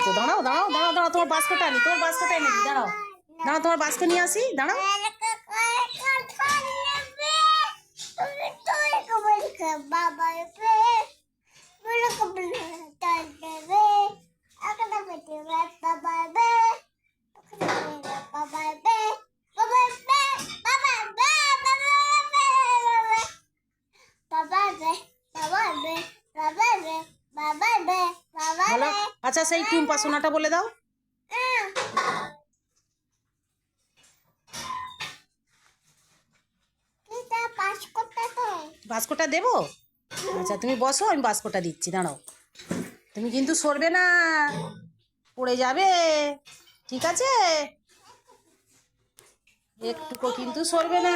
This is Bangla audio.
তো, দাঁড়াও দাঁড়াও দাঁড়াও দাঁড়াও, তোমার বাস্কটা আনি, তোমার বাস্কটা এনে দিই, দাঁড়াও দাঁড়াও, তোমার বাস্ক নিয়ে আসি, দাঁড়াও। বলো, আচ্ছা সেই টুম্পা সোনাটা বলে দাও। বাস্কটা দেবো? আচ্ছা তুমি বসো, আমি বাস্কটা দিচ্ছি, দাঁড়াও। তুমি কিন্তু সরবে না, পড়ে যাবে, ঠিক আছে? একটুকু কিন্তু সরবে না।